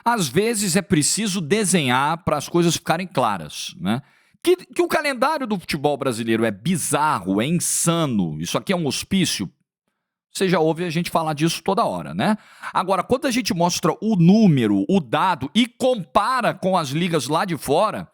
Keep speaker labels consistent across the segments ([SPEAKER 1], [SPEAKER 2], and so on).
[SPEAKER 1] Às vezes é preciso desenhar para as coisas ficarem claras, né? Que o calendário do futebol brasileiro é bizarro, é insano, isso aqui é um hospício. Você já ouve a gente falar disso toda hora, né? Agora, quando a gente mostra o número, o dado e compara com as ligas lá de fora,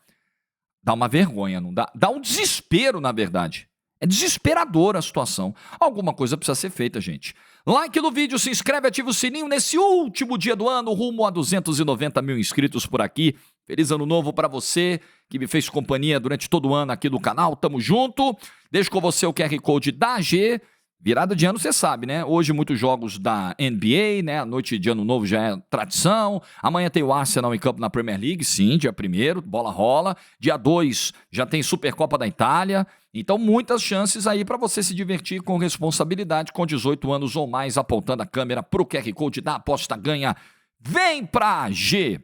[SPEAKER 1] dá uma vergonha, não dá? Dá um desespero, na verdade. É desesperadora a situação. Alguma coisa precisa ser feita, gente. Like no vídeo, se inscreve, ativa o sininho nesse último dia do ano, rumo a 290 mil inscritos por aqui. Feliz ano novo para você que me fez companhia durante todo o ano aqui do canal. Tamo junto. Deixo com você o QR Code da AG. Virada de ano, você sabe, né? Hoje muitos jogos da NBA, né? A noite de ano novo já é tradição. Amanhã tem o Arsenal em campo na Premier League, sim, dia 1º, bola rola. Dia 2 já tem Supercopa da Itália. Então muitas chances aí para você se divertir com responsabilidade, com 18 anos ou mais, apontando a câmera pro QR Code da Aposta Ganha. Vem pra AG!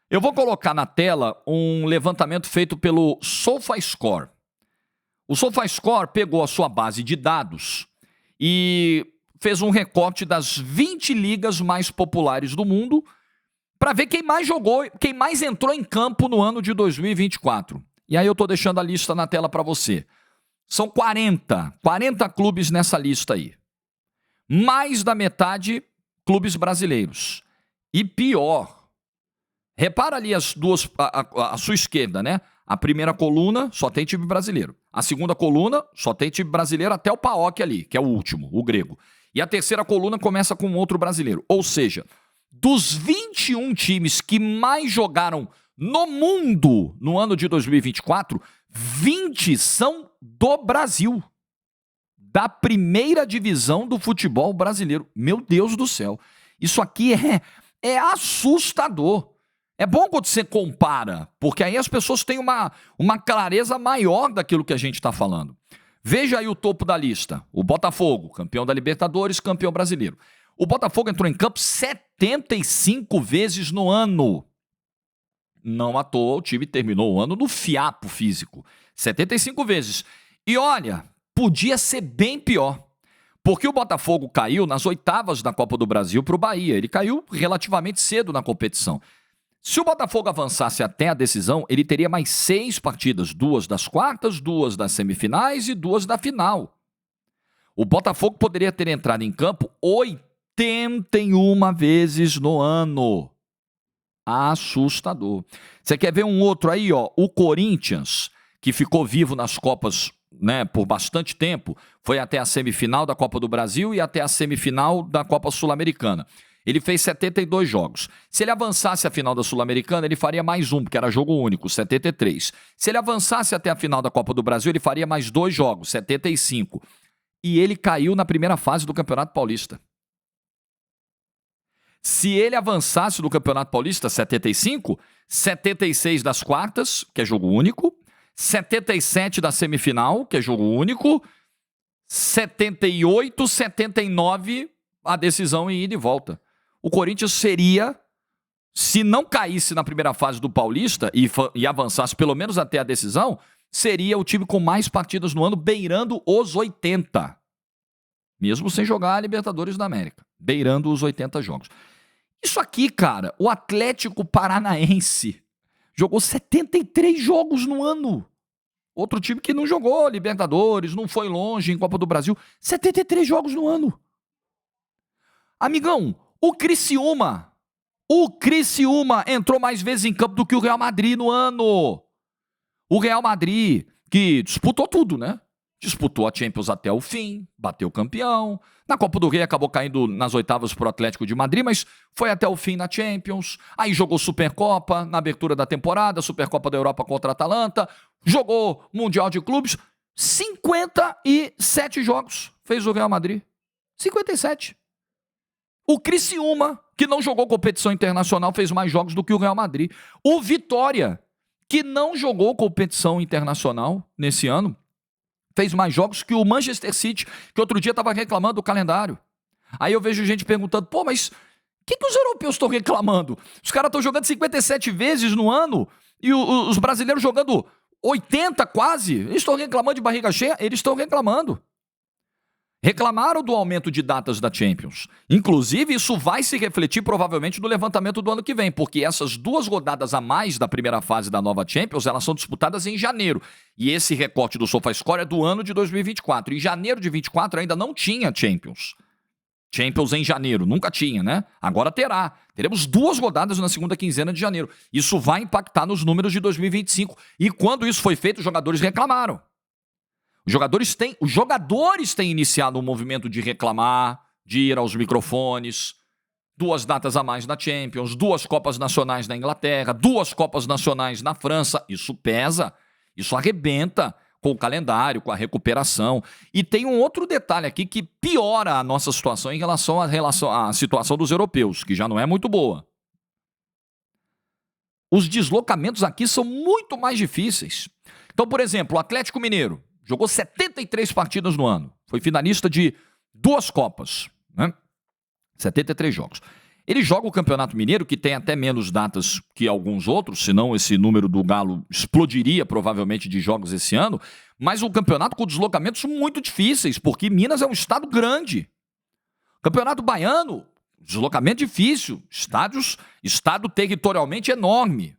[SPEAKER 1] Eu vou colocar na tela um levantamento feito pelo SofaScore. O SofaScore pegou a sua base de dados e fez um recorte das 20 ligas mais populares do mundo para ver quem mais jogou, quem mais entrou em campo no ano de 2024. E aí eu estou deixando a lista na tela para você. São 40 clubes nessa lista aí. Mais da metade clubes brasileiros. E pior, repara ali as duas, a sua esquerda, né? A primeira coluna só tem time brasileiro. A segunda coluna só tem time brasileiro até o PAOK ali, que é o último, o grego. E a terceira coluna começa com outro brasileiro. Ou seja, dos 21 times que mais jogaram no mundo no ano de 2024, 20 são do Brasil. Da primeira divisão do futebol brasileiro. Meu Deus do céu. Isso aqui é assustador. É bom quando você compara, porque aí as pessoas têm uma clareza maior daquilo que a gente está falando. Veja aí o topo da lista. O Botafogo, campeão da Libertadores, campeão brasileiro. O Botafogo entrou em campo 75 vezes no ano. Não à toa, o time terminou o ano no fiapo físico. 75 vezes. E olha, podia ser bem pior. Porque o Botafogo caiu nas oitavas da Copa do Brasil para o Bahia. Ele caiu relativamente cedo na competição. Se o Botafogo avançasse até a decisão, ele teria mais 6 partidas, 2 das quartas, 2 das semifinais e 2 da final. O Botafogo poderia ter entrado em campo 81 vezes no ano. Assustador. Você quer ver um outro aí, ó? O Corinthians, que ficou vivo nas Copas, né, por bastante tempo, foi até a semifinal da Copa do Brasil e até a semifinal da Copa Sul-Americana. Ele fez 72 jogos. Se ele avançasse a final da Sul-Americana, ele faria mais um, porque era jogo único, 73. Se ele avançasse até a final da Copa do Brasil, ele faria mais 2 jogos, 75. E ele caiu na primeira fase do Campeonato Paulista. Se ele avançasse no Campeonato Paulista, 75, 76 das quartas, que é jogo único, 77 da semifinal, que é jogo único, 78, 79, a decisão em ida e volta. O Corinthians seria, se não caísse na primeira fase do Paulista e avançasse pelo menos até a decisão, seria o time com mais partidas no ano, beirando os 80. Mesmo sem jogar a Libertadores da América. Beirando os 80 jogos. Isso aqui, cara, o Atlético Paranaense jogou 73 jogos no ano. Outro time que não jogou Libertadores, não foi longe em Copa do Brasil. 73 jogos no ano. Amigão, o Criciúma entrou mais vezes em campo do que o Real Madrid no ano. O Real Madrid, que disputou tudo, né? Disputou a Champions até o fim, bateu campeão. Na Copa do Rei acabou caindo nas oitavas pro Atlético de Madrid, mas foi até o fim na Champions. Aí jogou Supercopa na abertura da temporada, Supercopa da Europa contra a Atalanta. Jogou Mundial de Clubes. 57 jogos fez o Real Madrid. 57. O Criciúma, que não jogou competição internacional, fez mais jogos do que o Real Madrid. O Vitória, que não jogou competição internacional nesse ano, fez mais jogos que o Manchester City, que outro dia estava reclamando do calendário. Aí eu vejo gente perguntando, pô, mas o que os europeus estão reclamando? Os caras estão jogando 57 vezes no ano e os brasileiros jogando 80 quase. Eles estão reclamando de barriga cheia? Eles estão reclamando. Reclamaram do aumento de datas da Champions. Inclusive, isso vai se refletir provavelmente no levantamento do ano que vem, porque essas 2 rodadas a mais da primeira fase da nova Champions, elas são disputadas em janeiro. E esse recorte do SofaScore é do ano de 2024. Em janeiro de 2024 ainda não tinha Champions. Champions em janeiro, nunca tinha, né? Agora terá. Teremos 2 rodadas na segunda quinzena de janeiro. Isso vai impactar nos números de 2025. E quando isso foi feito, os jogadores reclamaram. Os jogadores têm iniciado um movimento de reclamar, de ir aos microfones. 2 datas a mais na Champions, 2 Copas Nacionais na Inglaterra, 2 Copas Nacionais na França. Isso pesa, isso arrebenta com o calendário, com a recuperação. E tem um outro detalhe aqui que piora a nossa situação em relação à situação dos europeus, que já não é muito boa. Os deslocamentos aqui são muito mais difíceis. Então, por exemplo, o Atlético Mineiro jogou 73 partidas no ano. Foi finalista de 2 Copas, né? 73 jogos. Ele joga o Campeonato Mineiro, que tem até menos datas que alguns outros, senão esse número do Galo explodiria provavelmente de jogos esse ano, mas um campeonato com deslocamentos muito difíceis, porque Minas é um estado grande. Campeonato Baiano, deslocamento difícil, estado territorialmente enorme.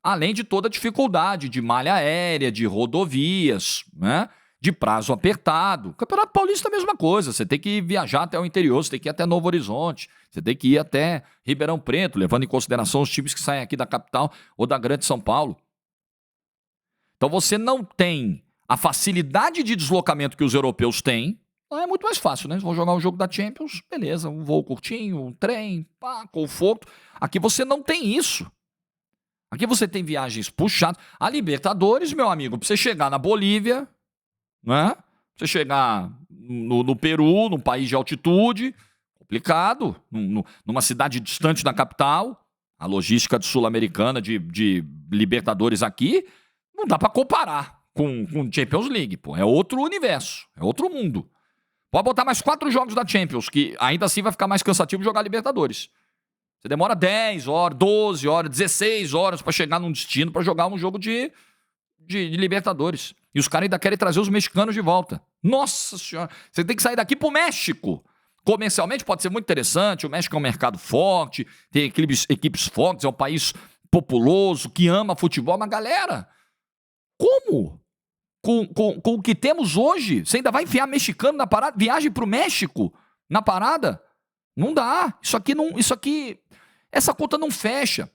[SPEAKER 1] Além de toda a dificuldade de malha aérea, de rodovias, né? De prazo apertado. Campeonato Paulista é a mesma coisa. Você tem que viajar até o interior, você tem que ir até Novo Horizonte, você tem que ir até Ribeirão Preto, levando em consideração os times que saem aqui da capital ou da Grande São Paulo. Então você não tem a facilidade de deslocamento que os europeus têm. Lá é muito mais fácil, né? Eles vão jogar um jogo da Champions, beleza, um voo curtinho, um trem, pá, conforto. Aqui você não tem isso. Aqui você tem viagens puxadas. A Libertadores, meu amigo, pra você chegar na Bolívia, né? Pra você chegar no Peru, num país de altitude, complicado, numa cidade distante da capital, a logística sul-americana de Libertadores aqui, não dá pra comparar com Champions League, pô. É outro universo, é outro mundo. Pode botar mais 4 jogos da Champions, que ainda assim vai ficar mais cansativo jogar Libertadores. Você demora 10 horas, 12 horas, 16 horas pra chegar num destino pra jogar um jogo de Libertadores. E os caras ainda querem trazer os mexicanos de volta. Nossa senhora, você tem que sair daqui pro México. Comercialmente pode ser muito interessante, o México é um mercado forte, tem equipes fortes, é um país populoso, que ama futebol, mas galera, como? Com o que temos hoje, você ainda vai enfiar mexicano na parada? Viagem pro México na parada? Não dá. Isso aqui, essa conta não fecha.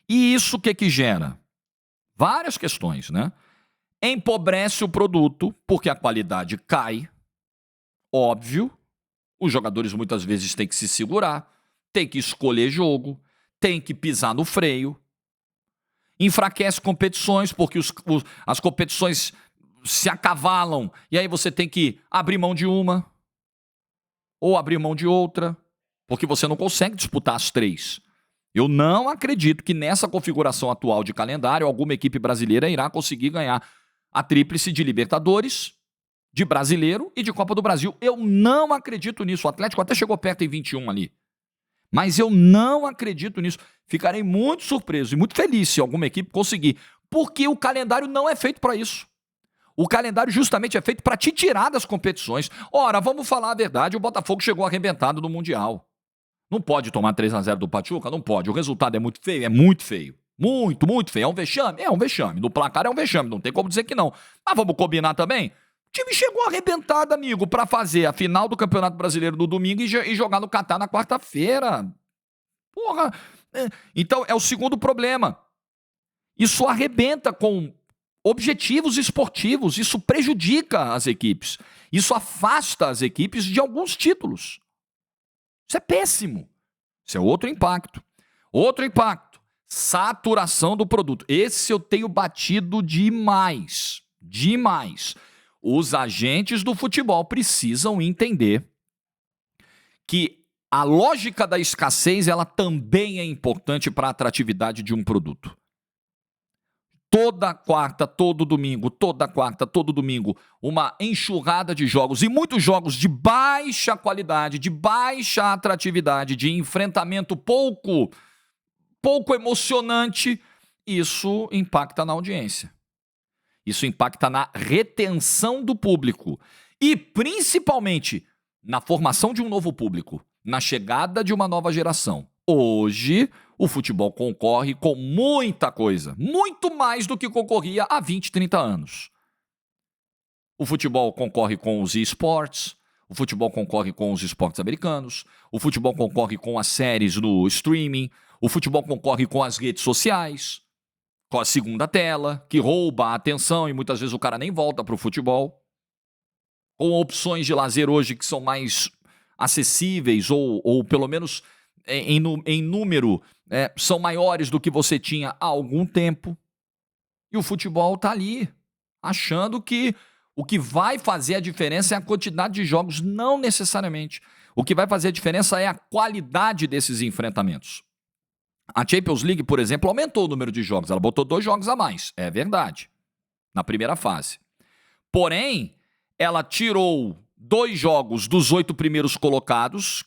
[SPEAKER 1] E isso o que gera? Várias questões, né? Empobrece o produto, porque a qualidade cai. Óbvio. Os jogadores muitas vezes têm que se segurar, têm que escolher jogo, têm que pisar no freio. Enfraquece competições, porque as competições se acavalam, e aí você tem que abrir mão de uma, ou abrir mão de outra, porque você não consegue disputar as 3. Eu não acredito que nessa configuração atual de calendário, alguma equipe brasileira irá conseguir ganhar a tríplice de Libertadores, de Brasileiro e de Copa do Brasil. Eu não acredito nisso. O Atlético até chegou perto em 21 ali. Mas eu não acredito nisso. Ficarei muito surpreso e muito feliz se alguma equipe conseguir. Porque o calendário não é feito para isso. O calendário justamente é feito para te tirar das competições. Ora, vamos falar a verdade, o Botafogo chegou arrebentado no Mundial. Não pode tomar 3-0 do Pachuca? Não pode. O resultado é muito feio? É muito feio. Muito, muito feio. É um vexame? É um vexame. No placar é um vexame, não tem como dizer que não. Mas vamos combinar também? O time chegou arrebentado, amigo, para fazer a final do Campeonato Brasileiro no domingo e jogar no Catar na quarta-feira. Porra! Então, é o segundo problema. Isso arrebenta com objetivos esportivos, isso prejudica as equipes. Isso afasta as equipes de alguns títulos. Isso é péssimo. Isso é outro impacto. Outro impacto, saturação do produto. Esse eu tenho batido demais. Demais. Os agentes do futebol precisam entender que a lógica da escassez, ela também é importante para a atratividade de um produto. Toda quarta, todo domingo, toda quarta, todo domingo, uma enxurrada de jogos, e muitos jogos de baixa qualidade, de baixa atratividade, de enfrentamento pouco emocionante, isso impacta na audiência. Isso impacta na retenção do público. E principalmente na formação de um novo público, na chegada de uma nova geração. Hoje, o futebol concorre com muita coisa, muito mais do que concorria há 20, 30 anos. O futebol concorre com os esportes, o futebol concorre com os esportes americanos, o futebol concorre com as séries no streaming, o futebol concorre com as redes sociais, com a segunda tela, que rouba a atenção e muitas vezes o cara nem volta para o futebol. Com opções de lazer hoje que são mais acessíveis ou pelo menos em número são maiores do que você tinha há algum tempo. E o futebol está ali, achando que o que vai fazer a diferença é a quantidade de jogos, não necessariamente. O que vai fazer a diferença é a qualidade desses enfrentamentos. A Champions League, por exemplo, aumentou o número de jogos. Ela botou 2 jogos a mais, é verdade, na primeira fase. Porém, ela tirou 2 jogos dos 8 primeiros colocados,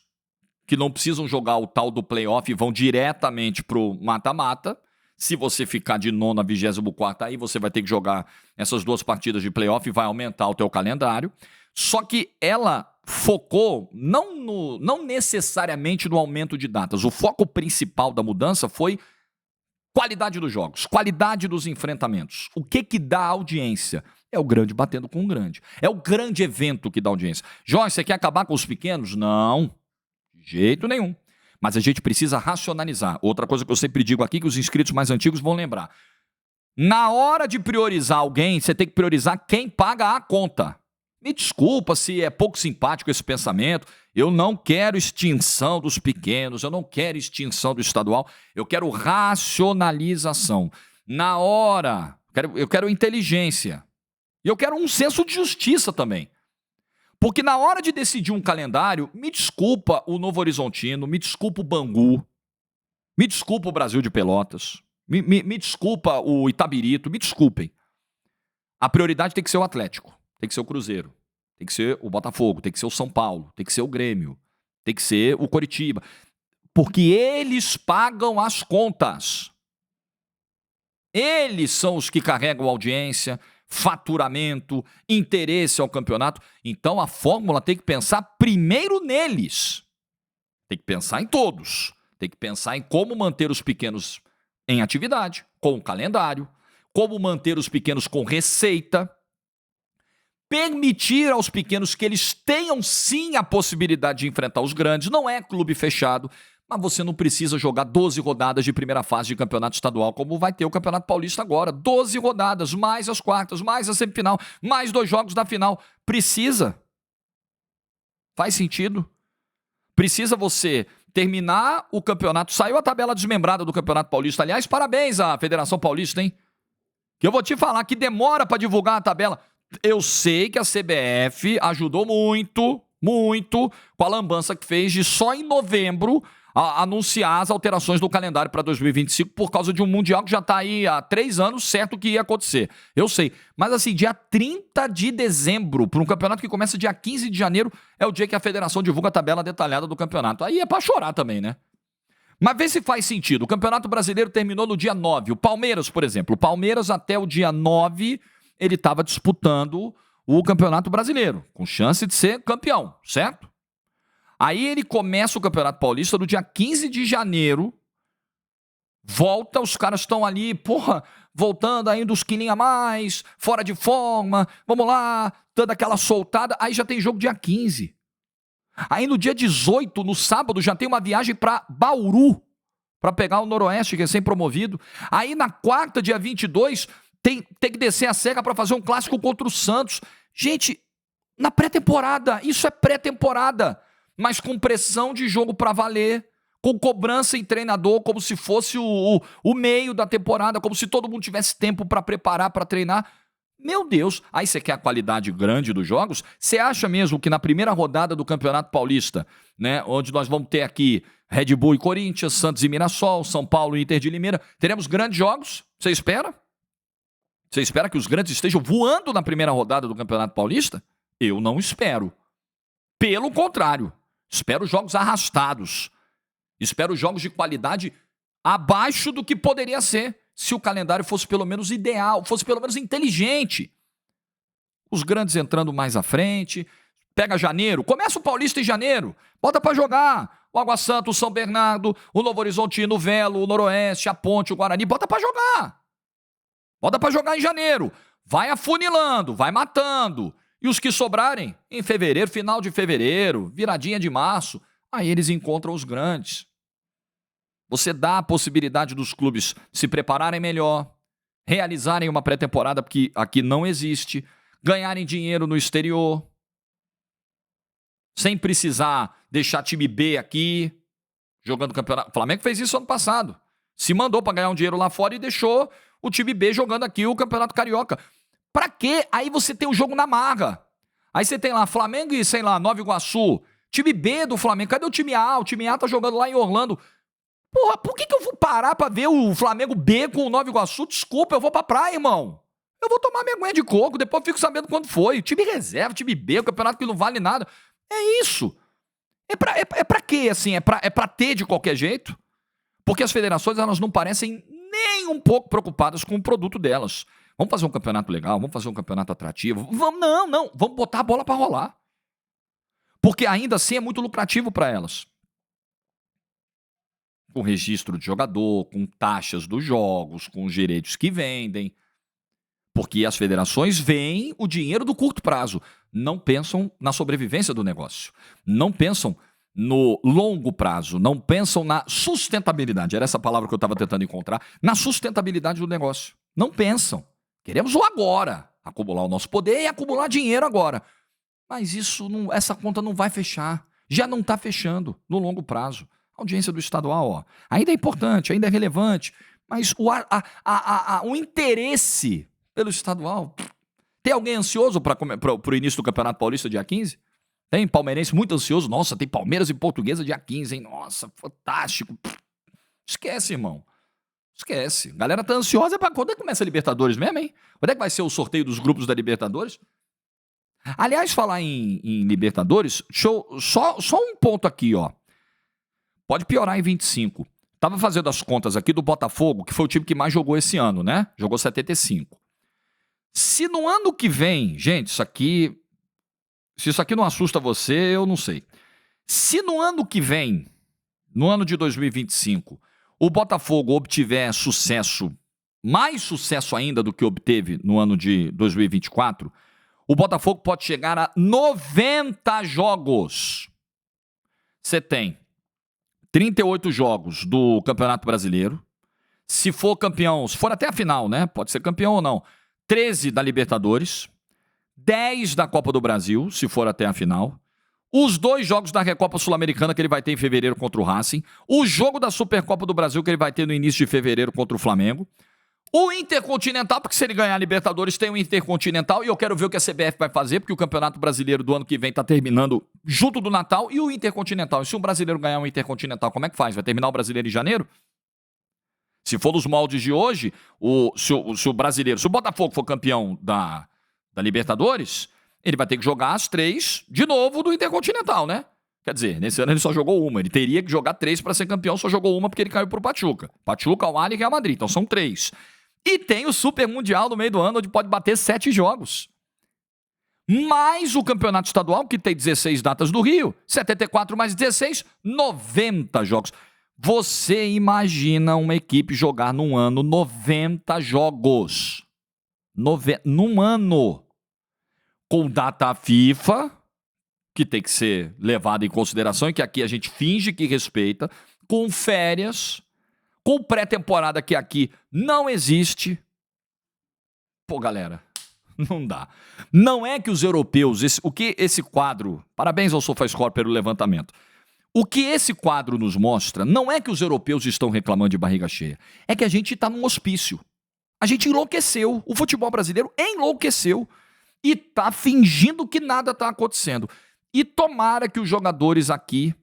[SPEAKER 1] que não precisam jogar o tal do playoff e vão diretamente para o mata-mata. Se você ficar de 9º a 24º, aí você vai ter que jogar essas 2 partidas de playoff e vai aumentar o teu calendário. Só que ela focou não necessariamente no aumento de datas. O foco principal da mudança foi qualidade dos jogos, qualidade dos enfrentamentos. O que dá audiência? É o grande batendo com o grande. É o grande evento que dá audiência. Jorge, você quer acabar com os pequenos? Não, de jeito nenhum. Mas a gente precisa racionalizar. Outra coisa que eu sempre digo aqui, que os inscritos mais antigos vão lembrar. Na hora de priorizar alguém, você tem que priorizar quem paga a conta. Me desculpa se é pouco simpático esse pensamento. Eu não quero extinção dos pequenos, eu não quero extinção do estadual. Eu quero racionalização. Na hora, eu quero inteligência. E eu quero um senso de justiça também. Porque na hora de decidir um calendário, me desculpa o Novo Horizontino, me desculpa o Bangu, me desculpa o Brasil de Pelotas, me desculpa o Itabirito, me desculpem. A prioridade tem que ser o Atlético, tem que ser o Cruzeiro, tem que ser o Botafogo, tem que ser o São Paulo, tem que ser o Grêmio, tem que ser o Coritiba. Porque eles pagam as contas. Eles são os que carregam a audiência, faturamento, interesse ao campeonato. Então a fórmula tem que pensar primeiro neles. Tem que pensar em todos. Tem que pensar em como manter os pequenos em atividade, com o calendário, como manter os pequenos com receita, permitir aos pequenos que eles tenham sim a possibilidade de enfrentar os grandes. Não é clube fechado, mas você não precisa jogar 12 rodadas de primeira fase de campeonato estadual, como vai ter o Campeonato Paulista agora. 12 rodadas, mais as quartas, mais a semifinal, mais 2 jogos da final. Precisa? Faz sentido? Precisa você terminar o campeonato. Saiu a tabela desmembrada do Campeonato Paulista. Aliás, parabéns à Federação Paulista, hein? Que eu vou te falar que demora para divulgar a tabela. Eu sei que a CBF ajudou muito com a lambança que fez de só em novembro a anunciar as alterações do calendário para 2025 por causa de um Mundial que já está aí há 3 anos, certo que ia acontecer. Eu sei. Mas assim, dia 30 de dezembro, para um campeonato que começa dia 15 de janeiro, é o dia que a federação divulga a tabela detalhada do campeonato. Aí é para chorar também, né? Mas vê se faz sentido. O Campeonato Brasileiro terminou no dia 9. O Palmeiras, por exemplo. O Palmeiras até o dia 9, ele estava disputando o Campeonato Brasileiro, com chance de ser campeão, certo? Aí ele começa o Campeonato Paulista no dia 15 de janeiro, volta, os caras estão ali, voltando ainda uns quilinhos a mais, fora de forma, vamos lá, dando aquela soltada, aí já tem jogo dia 15. Aí no dia 18, no sábado, já tem uma viagem para Bauru, para pegar o Noroeste, que é recém-promovido. Aí na quarta, dia 22, tem que descer a serra para fazer um clássico contra o Santos. Gente, na pré-temporada, isso é pré-temporada, mas com pressão de jogo para valer, com cobrança em treinador, como se fosse o meio da temporada, como se todo mundo tivesse tempo para preparar, para treinar. Meu Deus, aí você quer a qualidade grande dos jogos? Você acha mesmo que na primeira rodada do Campeonato Paulista, né, onde nós vamos ter aqui Red Bull e Corinthians, Santos e Mirassol, São Paulo e Inter de Limeira, teremos grandes jogos? Você espera? Você espera que os grandes estejam voando na primeira rodada do Campeonato Paulista? Eu não espero. Pelo contrário, espero jogos arrastados. Espero jogos de qualidade abaixo do que poderia ser se o calendário fosse pelo menos ideal, fosse pelo menos inteligente. Os grandes entrando mais à frente. Pega janeiro, começa o Paulista em janeiro, bota pra jogar. O Água Santa, o São Bernardo, o Novo Horizontino, o Velo, o Noroeste, a Ponte, o Guarani, bota pra jogar. Bota pra jogar em janeiro. Vai afunilando, vai matando. E os que sobrarem, em fevereiro, final de fevereiro, viradinha de março, aí eles encontram os grandes. Você dá a possibilidade dos clubes se prepararem melhor, realizarem uma pré-temporada que aqui não existe, ganharem dinheiro no exterior, sem precisar deixar time B aqui, jogando campeonato. O Flamengo fez isso ano passado. Se mandou para ganhar um dinheiro lá fora e deixou o time B jogando aqui o Campeonato Carioca. Pra quê? Aí você tem o jogo na marra. Aí você tem lá Flamengo e, sei lá, Nova Iguaçu. Time B do Flamengo. Cadê o time A? O time A tá jogando lá em Orlando. Porra, por que eu vou parar pra ver o Flamengo B com o Nova Iguaçu? Desculpa, eu vou pra praia, irmão. Eu vou tomar minha aguinha de coco, depois eu fico sabendo quando foi. Time reserva, time B, o campeonato que não vale nada. É isso. É pra quê, assim? É pra ter de qualquer jeito? Porque as federações, elas não parecem nem um pouco preocupadas com o produto delas. Vamos fazer um campeonato legal, vamos fazer um campeonato atrativo. Não. Vamos botar a bola pra rolar. Porque ainda assim é muito lucrativo para elas. Com registro de jogador, com taxas dos jogos, com os direitos que vendem. Porque as federações veem o dinheiro do curto prazo. Não pensam na sobrevivência do negócio. Não pensam no longo prazo. Não pensam na sustentabilidade. Era essa palavra que eu estava tentando encontrar. Na sustentabilidade do negócio. Não pensam. Queremos o agora. Acumular o nosso poder e acumular dinheiro agora. Mas essa conta não vai fechar. Já não está fechando no longo prazo. A audiência do estadual, ó, ainda é importante, ainda é relevante. Mas o interesse pelo estadual... Tem alguém ansioso para o início do Campeonato Paulista dia 15? Tem palmeirense muito ansioso? Nossa, tem Palmeiras e Portuguesa dia 15, hein? Nossa, fantástico. Esquece, irmão. Esquece. A galera tá ansiosa para quando é que começa a Libertadores mesmo, hein? Quando é que vai ser o sorteio dos grupos da Libertadores? Aliás, falar em Libertadores, só um ponto aqui, ó. Pode piorar em 25. Tava fazendo as contas aqui do Botafogo, que foi o time que mais jogou esse ano, né? Jogou 75. Se no ano que vem, gente, se isso aqui não assusta você, eu não sei. Se no ano que vem, no ano de 2025, o Botafogo obtiver sucesso, mais sucesso ainda do que obteve no ano de 2024, o Botafogo pode chegar a 90 jogos. Você tem 38 jogos do Campeonato Brasileiro. Se for campeão, se for até a final, né? Pode ser campeão ou não. 13 da Libertadores, 10 da Copa do Brasil, se for até a final, os 2 jogos da Recopa Sul-Americana que ele vai ter em fevereiro contra o Racing, o jogo da Supercopa do Brasil que ele vai ter no início de fevereiro contra o Flamengo, o Intercontinental, porque se ele ganhar a Libertadores tem o Intercontinental, e eu quero ver o que a CBF vai fazer, porque o Campeonato Brasileiro do ano que vem está terminando junto do Natal, e o Intercontinental. E se um brasileiro ganhar um Intercontinental, como é que faz? Vai terminar o Brasileiro em janeiro? Se for nos moldes de hoje, se o Botafogo for campeão da Libertadores, ele vai ter que jogar as 3 de novo do Intercontinental, né? Quer dizer, nesse ano ele só jogou uma. Ele teria que jogar 3 para ser campeão, só jogou uma porque ele caiu pro Pachuca. Pachuca, Al-Ahly e Real Madrid. Então são 3. E tem o Super Mundial no meio do ano, onde pode bater 7 jogos. Mais o Campeonato Estadual, que tem 16 datas do Rio. 74 mais 16, 90 jogos. Você imagina uma equipe jogar num ano 90 jogos. Num ano. Com data FIFA, que tem que ser levada em consideração e que aqui a gente finge que respeita, com férias, com pré-temporada que aqui não existe. Pô, galera, não dá. Não é que os europeus, esse quadro, parabéns ao SofaScore pelo levantamento, o que esse quadro nos mostra não é que os europeus estão reclamando de barriga cheia, é que a gente está num hospício. A gente enlouqueceu, o futebol brasileiro enlouqueceu e está fingindo que nada está acontecendo. E tomara que os jogadores aqui,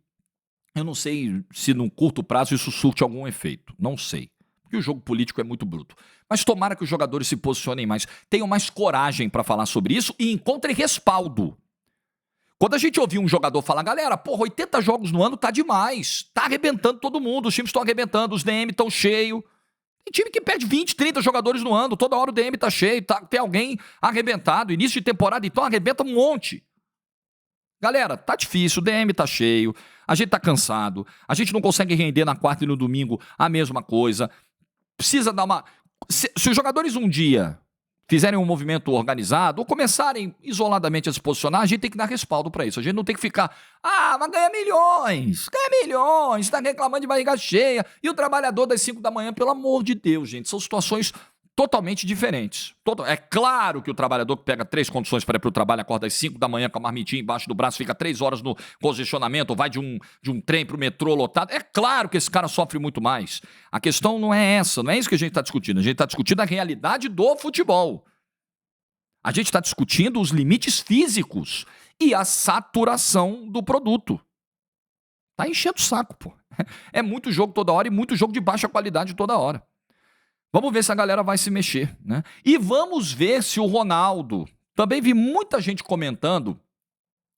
[SPEAKER 1] eu não sei se num curto prazo isso surte algum efeito, não sei, porque o jogo político é muito bruto. Mas tomara que os jogadores se posicionem mais, tenham mais coragem para falar sobre isso e encontrem respaldo. Quando a gente ouvir um jogador falar, galera, porra, 80 jogos no ano tá demais, tá arrebentando todo mundo, os times estão arrebentando, os DM estão cheios. Tem time que perde 20, 30 jogadores no ano, toda hora o DM tá cheio, tem alguém arrebentado, início de temporada, então arrebenta um monte. Galera, tá difícil, o DM tá cheio, a gente tá cansado, a gente não consegue render na quarta e no domingo a mesma coisa. Precisa dar uma... Se os jogadores um dia fizerem um movimento organizado ou começarem isoladamente a se posicionar, a gente tem que dar respaldo para isso. A gente não tem que ficar, mas ganha milhões, tá reclamando de barriga cheia, e o trabalhador das 5 da manhã, pelo amor de Deus, gente, são situações totalmente diferentes. É claro que o trabalhador que pega 3 condições para ir para o trabalho, acorda às 5 da manhã com a marmitinha embaixo do braço, fica 3 horas no congestionamento, vai de um trem para o metrô lotado. É claro que esse cara sofre muito mais. A questão não é essa, não é isso que a gente está discutindo. A gente está discutindo a realidade do futebol. A gente está discutindo os limites físicos e a saturação do produto. Tá enchendo o saco, pô. É muito jogo toda hora e muito jogo de baixa qualidade toda hora. Vamos ver se a galera vai se mexer, né? E vamos ver se o Ronaldo... Também vi muita gente comentando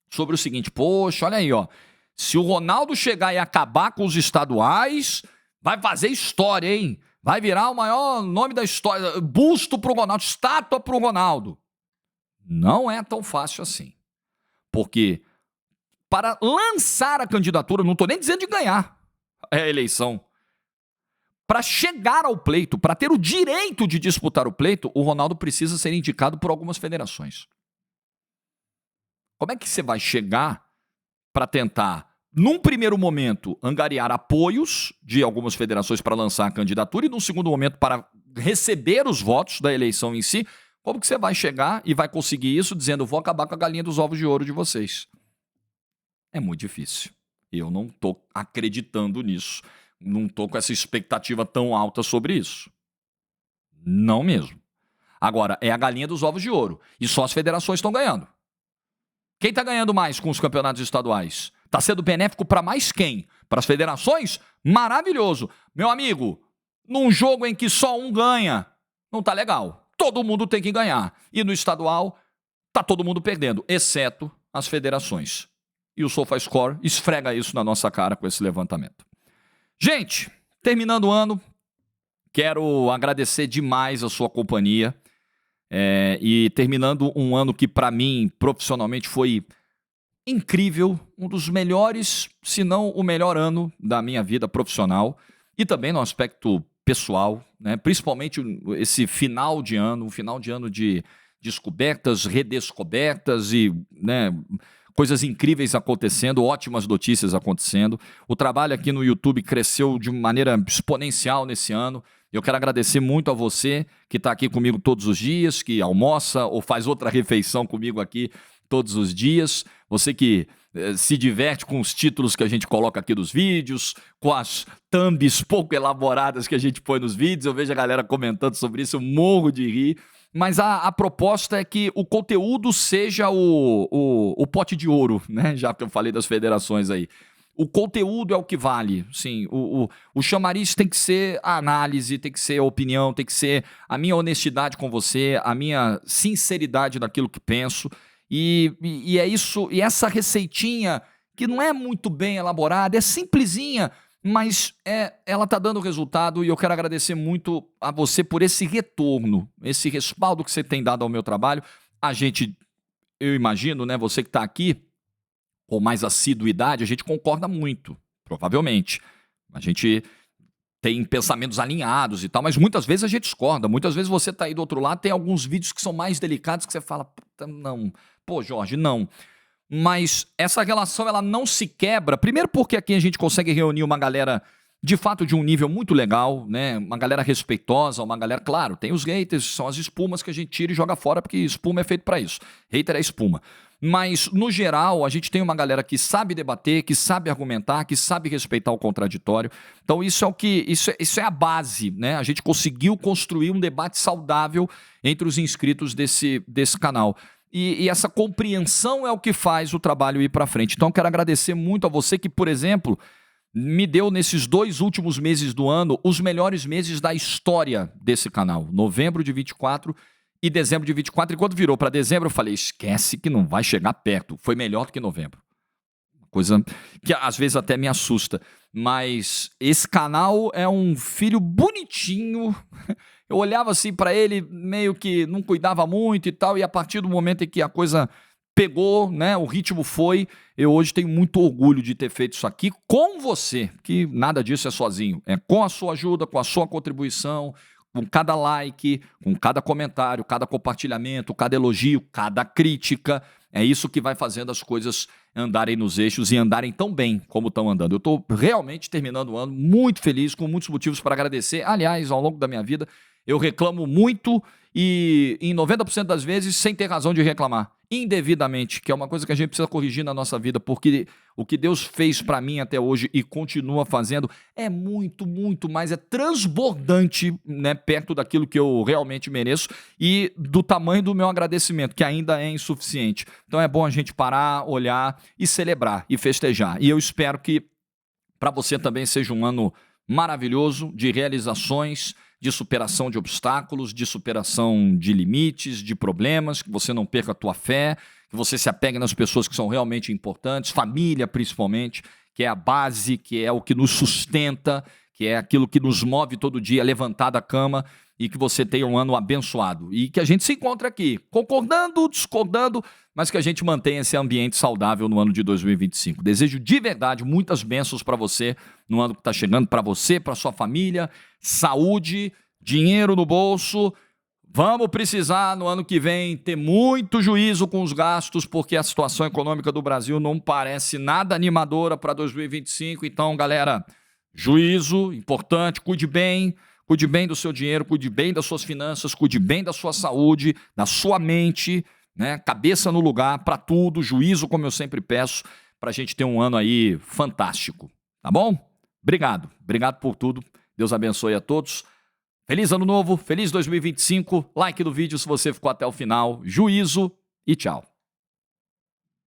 [SPEAKER 1] sobre o seguinte, poxa, olha aí, ó. Se o Ronaldo chegar e acabar com os estaduais, vai fazer história, hein? Vai virar o maior nome da história. Busto pro Ronaldo, estátua pro Ronaldo. Não é tão fácil assim. Porque para lançar a candidatura, não estou nem dizendo de ganhar a eleição, para chegar ao pleito, para ter o direito de disputar o pleito, o Ronaldo precisa ser indicado por algumas federações. Como é que você vai chegar para tentar, num primeiro momento, angariar apoios de algumas federações para lançar a candidatura e, num segundo momento, para receber os votos da eleição em si? Como que você vai chegar e vai conseguir isso dizendo, vou acabar com a galinha dos ovos de ouro de vocês? É muito difícil. Eu não estou acreditando nisso. Não estou com essa expectativa tão alta sobre isso. Não mesmo. Agora, é a galinha dos ovos de ouro. E só as federações estão ganhando. Quem está ganhando mais com os campeonatos estaduais? Está sendo benéfico para mais quem? Para as federações? Maravilhoso. Meu amigo, num jogo em que só um ganha, não está legal. Todo mundo tem que ganhar. E no estadual, está todo mundo perdendo, exceto as federações. E o SofaScore esfrega isso na nossa cara com esse levantamento. Gente, terminando o ano, quero agradecer demais a sua companhia e terminando um ano que para mim profissionalmente foi incrível, um dos melhores, se não o melhor ano da minha vida profissional e também no aspecto pessoal, né? Principalmente esse final de ano, um final de ano de descobertas, redescobertas e, né, coisas incríveis acontecendo, ótimas notícias acontecendo. O trabalho aqui no YouTube cresceu de maneira exponencial nesse ano. Eu quero agradecer muito a você que está aqui comigo todos os dias, que almoça ou faz outra refeição comigo aqui todos os dias. Você que se diverte com os títulos que a gente coloca aqui nos vídeos, com as thumbs pouco elaboradas que a gente põe nos vídeos. Eu vejo a galera comentando sobre isso, eu morro de rir. Mas a proposta é que o conteúdo seja o pote de ouro, né? Já que eu falei das federações aí. O conteúdo é o que vale. Sim, o chamariz tem que ser a análise, tem que ser a opinião, tem que ser a minha honestidade com você, a minha sinceridade naquilo que penso. E é isso, e essa receitinha que não é muito bem elaborada, é simplesinha, mas ela está dando resultado e eu quero agradecer muito a você por esse retorno, esse respaldo que você tem dado ao meu trabalho. A gente, eu imagino, né, você que está aqui com mais assiduidade, a gente concorda muito, provavelmente. A gente tem pensamentos alinhados e tal, mas muitas vezes a gente discorda. Muitas vezes você está aí do outro lado, tem alguns vídeos que são mais delicados que você fala, puta, não, pô, Jorge, não. Mas essa relação ela não se quebra, primeiro porque aqui a gente consegue reunir uma galera de fato de um nível muito legal, né? Uma galera respeitosa, uma galera, claro, tem os haters, são as espumas que a gente tira e joga fora, porque espuma é feito para isso. Hater é espuma. Mas, no geral, a gente tem uma galera que sabe debater, que sabe argumentar, que sabe respeitar o contraditório. Então, isso é a base, né? A gente conseguiu construir um debate saudável entre os inscritos desse canal. E essa compreensão é o que faz o trabalho ir para frente. Então, eu quero agradecer muito a você que, por exemplo, me deu nesses 2 últimos meses do ano os melhores meses da história desse canal. Novembro de 24 e dezembro de 24. E quando virou para dezembro, eu falei, esquece que não vai chegar perto. Foi melhor do que novembro. Coisa que às vezes até me assusta. Mas esse canal é um filho bonitinho. Eu olhava assim pra ele, meio que não cuidava muito e tal, e a partir do momento em que a coisa pegou, né, o ritmo foi, eu hoje tenho muito orgulho de ter feito isso aqui com você, que nada disso é sozinho, é com a sua ajuda, com a sua contribuição, com cada like, com cada comentário, cada compartilhamento, cada elogio, cada crítica. É isso que vai fazendo as coisas andarem nos eixos e andarem tão bem como estão andando. Eu estou realmente terminando o ano muito feliz, com muitos motivos para agradecer. Aliás, ao longo da minha vida, eu reclamo muito e em 90% das vezes sem ter razão de reclamar. Indevidamente, que é uma coisa que a gente precisa corrigir na nossa vida, porque o que Deus fez para mim até hoje e continua fazendo é muito, muito mais, é transbordante, né, perto daquilo que eu realmente mereço e do tamanho do meu agradecimento, que ainda é insuficiente. Então é bom a gente parar, olhar e celebrar e festejar. E eu espero que para você também seja um ano maravilhoso de realizações, de superação de obstáculos, de superação de limites, de problemas, que você não perca a tua fé, que você se apegue nas pessoas que são realmente importantes, família principalmente, que é a base, que é o que nos sustenta, que é aquilo que nos move todo dia a levantar da cama, e que você tenha um ano abençoado. E que a gente se encontre aqui, concordando, discordando, mas que a gente mantenha esse ambiente saudável no ano de 2025. Desejo de verdade muitas bênçãos para você no ano que está chegando, para você, para sua família, saúde, dinheiro no bolso. Vamos precisar no ano que vem ter muito juízo com os gastos, porque a situação econômica do Brasil não parece nada animadora para 2025. Então, galera, juízo, importante, cuide bem do seu dinheiro, cuide bem das suas finanças, cuide bem da sua saúde, da sua mente, né? Cabeça no lugar para tudo, juízo, como eu sempre peço, para a gente ter um ano aí fantástico, tá bom? Obrigado por tudo, Deus abençoe a todos, feliz ano novo, feliz 2025, like no vídeo se você ficou até o final, juízo e tchau.